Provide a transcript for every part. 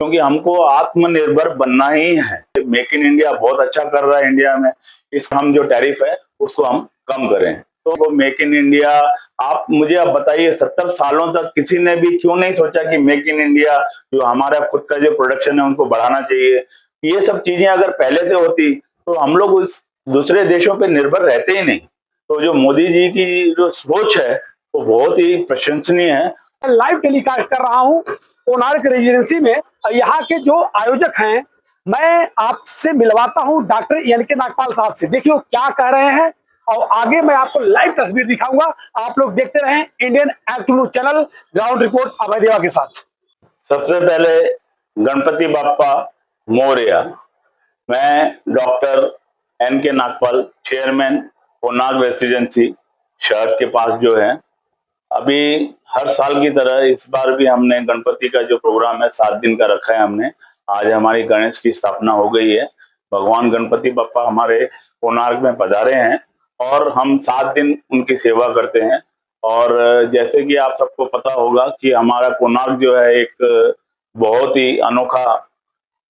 क्योंकि हमको आत्मनिर्भर बनना ही है। मेक इन इंडिया बहुत अच्छा कर रहा है इंडिया में, इस हम जो टैरिफ है उसको हम कम करें। तो वो मेक इन इंडिया, आप मुझे अब बताइए 70 सालों तक किसी ने भी क्यों नहीं सोचा कि मेक इन इंडिया जो हमारा खुद का जो प्रोडक्शन है उनको बढ़ाना चाहिए। ये सब चीजें अगर पहले से होती तो हम लोग उस दूसरे देशों पे निर्भर रहते ही नहीं। तो जो मोदी जी की जो सोच है वो बहुत ही प्रशंसनीय है। लाइव टेलीकास्ट कर रहा हूं कोणार्क रेजिडेंसी में। यहाँ के जो आयोजक हैं, मैं आपसे मिलवाता हूं डॉक्टर एन.के. नागपाल साहब से। देखिए वो क्या कह रहे हैं और आगे मैं आपको लाइव तस्वीर दिखाऊंगा। आप लोग देखते रहें Indian active news channel. Ground report Abhay Deva के साथ। सबसे पहले गणपति बाप्पा मोरया। मैं doctor NK. Nagpal, chairman Konark residency शहर के पास जो है। अभी हर साल की तरह इस बार भी हमने गणपति का जो प्रोग्राम है 7 दिन का रखा है हमने। आज हमारी गणेश की स्थापना हो गई है। भगवान गणपति बप्पा हमारे कोणार्क में पधारे हैं और हम 7 दिन उनकी सेवा करते हैं। और जैसे कि आप सबको पता होगा कि हमारा कोणार्क जो है एक बहुत ही अनोखा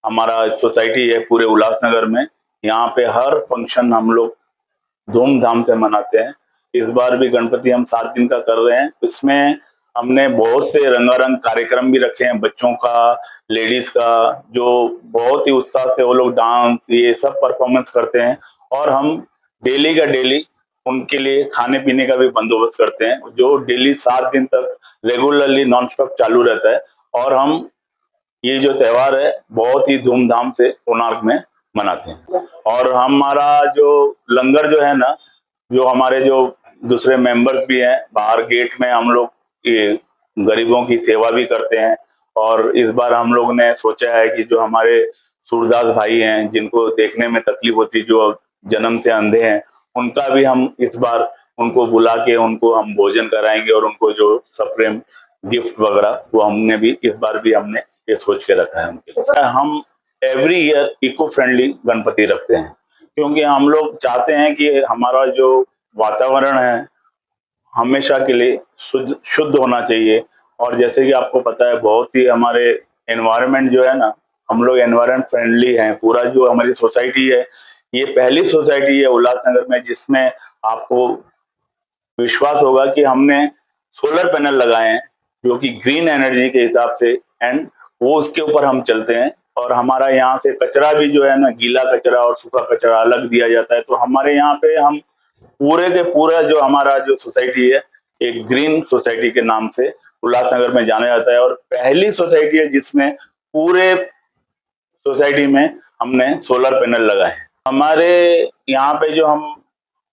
हमारा सोसाइटी है पूरे उल्लासनगर में। यहाँ पे हर फंक्शन हम लोग धूमधाम से मनाते हैं। इस बार भी गणपति हम 7 दिन का कर रहे हैं। इसमें हमने बहुत से रंगारंग कार्यक्रम भी रखे हैं, बच्चों का, लेडीज का, जो बहुत ही उत्साह से वो लोग डांस ये सब परफॉर्मेंस करते हैं। और हम डेली का डेली उनके लिए खाने पीने का भी बंदोबस्त करते हैं, जो डेली 7 दिन तक रेगुलरली नॉन स्टॉप चालू रहता है। और हम ये जो त्योहार है बहुत ही धूमधाम से कोणार्क में मनाते हैं। और हमारा जो लंगर जो है ना, जो हमारे जो दूसरे मेंबर्स भी हैं, बाहर गेट में हम लोग ये गरीबों की सेवा भी करते हैं। और इस बार हम लोग ने सोचा है कि जो हमारे सूरदास भाई हैं, जिनको देखने में तकलीफ होती, जो जन्म से अंधे हैं, उनका भी हम इस बार उनको बुला के उनको हम भोजन कराएंगे और उनको जो सप्रेम गिफ्ट वगैरह वो हमने भी इस बार भी हमने ये सोच के रखा है उनके लिए। हम every year eco friendly Ganpati रखते हैं, क्योंकि हम लोग चाहते हैं कि हमारा जो वातावरण है हमेशा के लिए शुद्ध होना चाहिए। और जैसे कि आपको पता है बहुत ही हमारे एनवायरनमेंट जो है ना, हम लोग एनवायरनमेंट फ्रेंडली हैं। पूरा जो हमारी सोसाइटी है, ये पहली सोसाइटी है उल्लासनगर में जिसमें आपको विश्वास होगा कि हमने सोलर पैनल लगाए हैं जो कि ग्रीन एनर्जी के हिसाब से, एंड वो उसके ऊपर हम चलते हैं। और हमारा यहाँ से कचरा भी जो है ना, गीला कचरा और सूखा कचरा अलग दिया जाता है। तो हमारे यहाँ पे हम पूरे के पूरा जो हमारा जो सोसाइटी है एक ग्रीन सोसाइटी के नाम से उल्लासनगर में जाना जाता है। और पहली सोसाइटी है जिसमें पूरे सोसाइटी में हमने सोलर पैनल लगाए हैं। हमारे यहाँ पे जो हम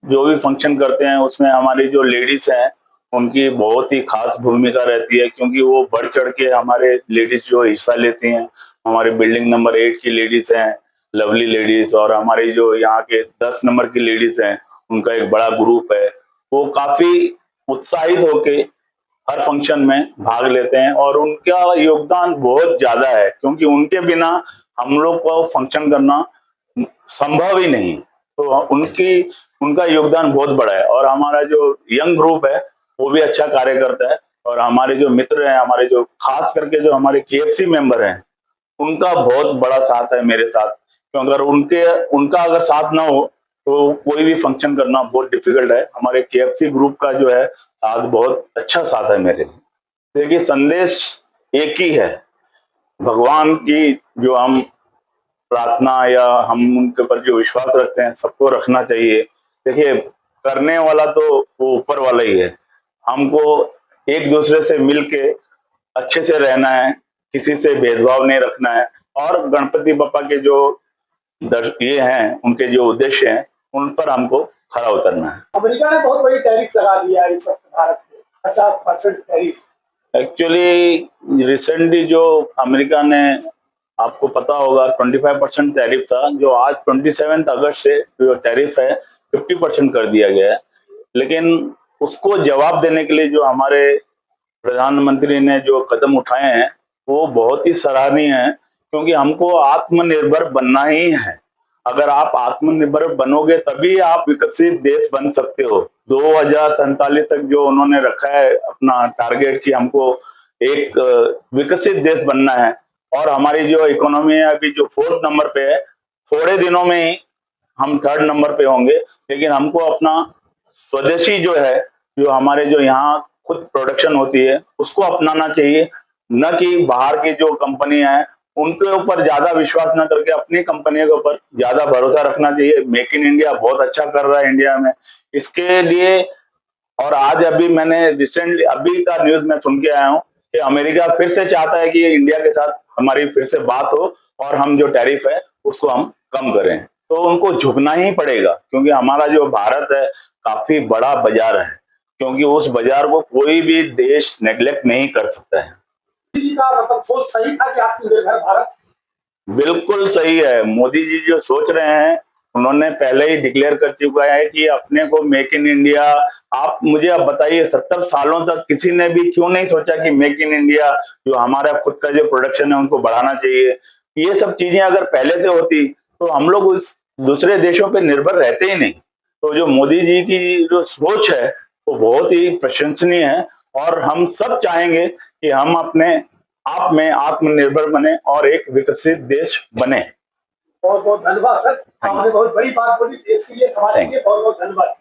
जो भी फंक्शन करते हैं उसमें हमारी जो लेडीज हैं उनकी बहुत ही खास भूमिका रहती है, क्योंकि वो बढ़ चढ़ के हमारे लेडीज जो हिस्सा लेती हैं। हमारे बिल्डिंग नंबर 8 की लेडीज हैं, लवली लेडीज, और हमारी जो यहाँ के 10 नंबर की लेडीज हैं उनका एक बड़ा ग्रुप है। वो काफी उत्साहित होके हर फंक्शन में भाग लेते हैं और उनका योगदान बहुत ज्यादा है, क्योंकि उनके बिना हम लोग को फंक्शन करना संभव ही नहीं। तो उनका योगदान बहुत बड़ा है। और हमारा जो यंग ग्रुप है वो भी अच्छा कार्य करता है। और हमारे जो मित्र हैं, हमारे जो खास करके जो हमारे KFC मेंबर हैं, उनका बहुत बड़ा साथ है मेरे साथ। क्योंकि अगर उनका अगर साथ ना हो तो कोई भी फंक्शन करना बहुत डिफिकल्ट है। हमारे KFC ग्रुप का जो है साथ बहुत अच्छा साथ है मेरे। देखिए संदेश एक ही है, भगवान की जो हम प्रार्थना या हम उनके ऊपर जो विश्वास रखते हैं सबको रखना चाहिए। देखिए करने वाला तो वो ऊपर वाला ही है। हमको एक दूसरे से मिलके अच्छे से रहना है, किसी से भेदभाव नहीं रखना है। और गणपति बप्पा के जो ये हैं, उनके जो उद्देश्य हैं, उन पर हमको खरा उतरना है। अमेरिका ने बहुत बड़ी टैरिफ लगा दिया है इस वक्त भारत पे, 50% टैरिफ। एक्चुअली रिसेंटली जो अमेरिका ने, आपको पता होगा 25% टैरिफ था, जो आज 27 अगस्त से जो टैरिफ है 50% कर दिया गया है। लेकिन उसको जवाब देने के लिए जो हमारे प्रधानमंत्री ने जो कदम उठाए हैं वो बहुत ही सराहनीय है, क्योंकि हमको आत्मनिर्भर बनना ही है। अगर आप आत्मनिर्भर बनोगे तभी आप विकसित देश बन सकते हो। 2047 तक जो उन्होंने रखा है अपना टारगेट कि हमको एक विकसित देश बनना है, और हमारी जो इकोनॉमी है अभी जो 4th नंबर पे है, थोड़े दिनों में ही हम 3rd नंबर पे होंगे। लेकिन हमको अपना स्वदेशी जो है, जो हमारे जो यहाँ खुद प्रोडक्शन होती है उसको अपनाना चाहिए, न कि बाहर की जो कंपनियां हैं उनके ऊपर ज्यादा विश्वास न करके अपनी कंपनियों के ऊपर ज्यादा भरोसा रखना चाहिए। मेक इन इंडिया बहुत अच्छा कर रहा है इंडिया में, इसके लिए। और आज अभी मैंने रिसेंटली अभी का न्यूज में सुन के आया हूँ कि अमेरिका फिर से चाहता है कि इंडिया के साथ हमारी फिर से बात हो और हम जो टैरिफ है उसको हम कम करें। तो उनको झुकना ही पड़ेगा, क्योंकि हमारा जो भारत है काफी बड़ा बाजार है, क्योंकि उस बाजार को कोई भी देश नेग्लेक्ट नहीं कर सकता है। मोदी जी का मतलब सोच सही था कि आत्मनिर्भर भारत। बिल्कुल सही है। मोदी जी जो सोच रहे हैं उन्होंने पहले ही डिक्लेयर कर चुका है कि अपने को मेक इन इंडिया, आप मुझे अब बताइए 70 सालों तक किसी ने भी क्यों नहीं सोचा कि मेक इन इंडिया जो हमारा खुद का जो प्रोडक्शन है उनको बढ़ाना चाहिए। ये सब चीजें अगर पहले से होती तो हम लोग उस दूसरे देशों पे निर्भर रहते ही नहीं। तो जो मोदी जी की जो सोच है वो बहुत ही प्रशंसनीय है, और हम सब चाहेंगे कि हम अपने आप में आत्मनिर्भर बने और एक विकसित देश बने। बहुत बहुत धन्यवाद सर, आपने बहुत बड़ी बात बोली, देश के लिए समाज के लिए बहुत बहुत धन्यवाद।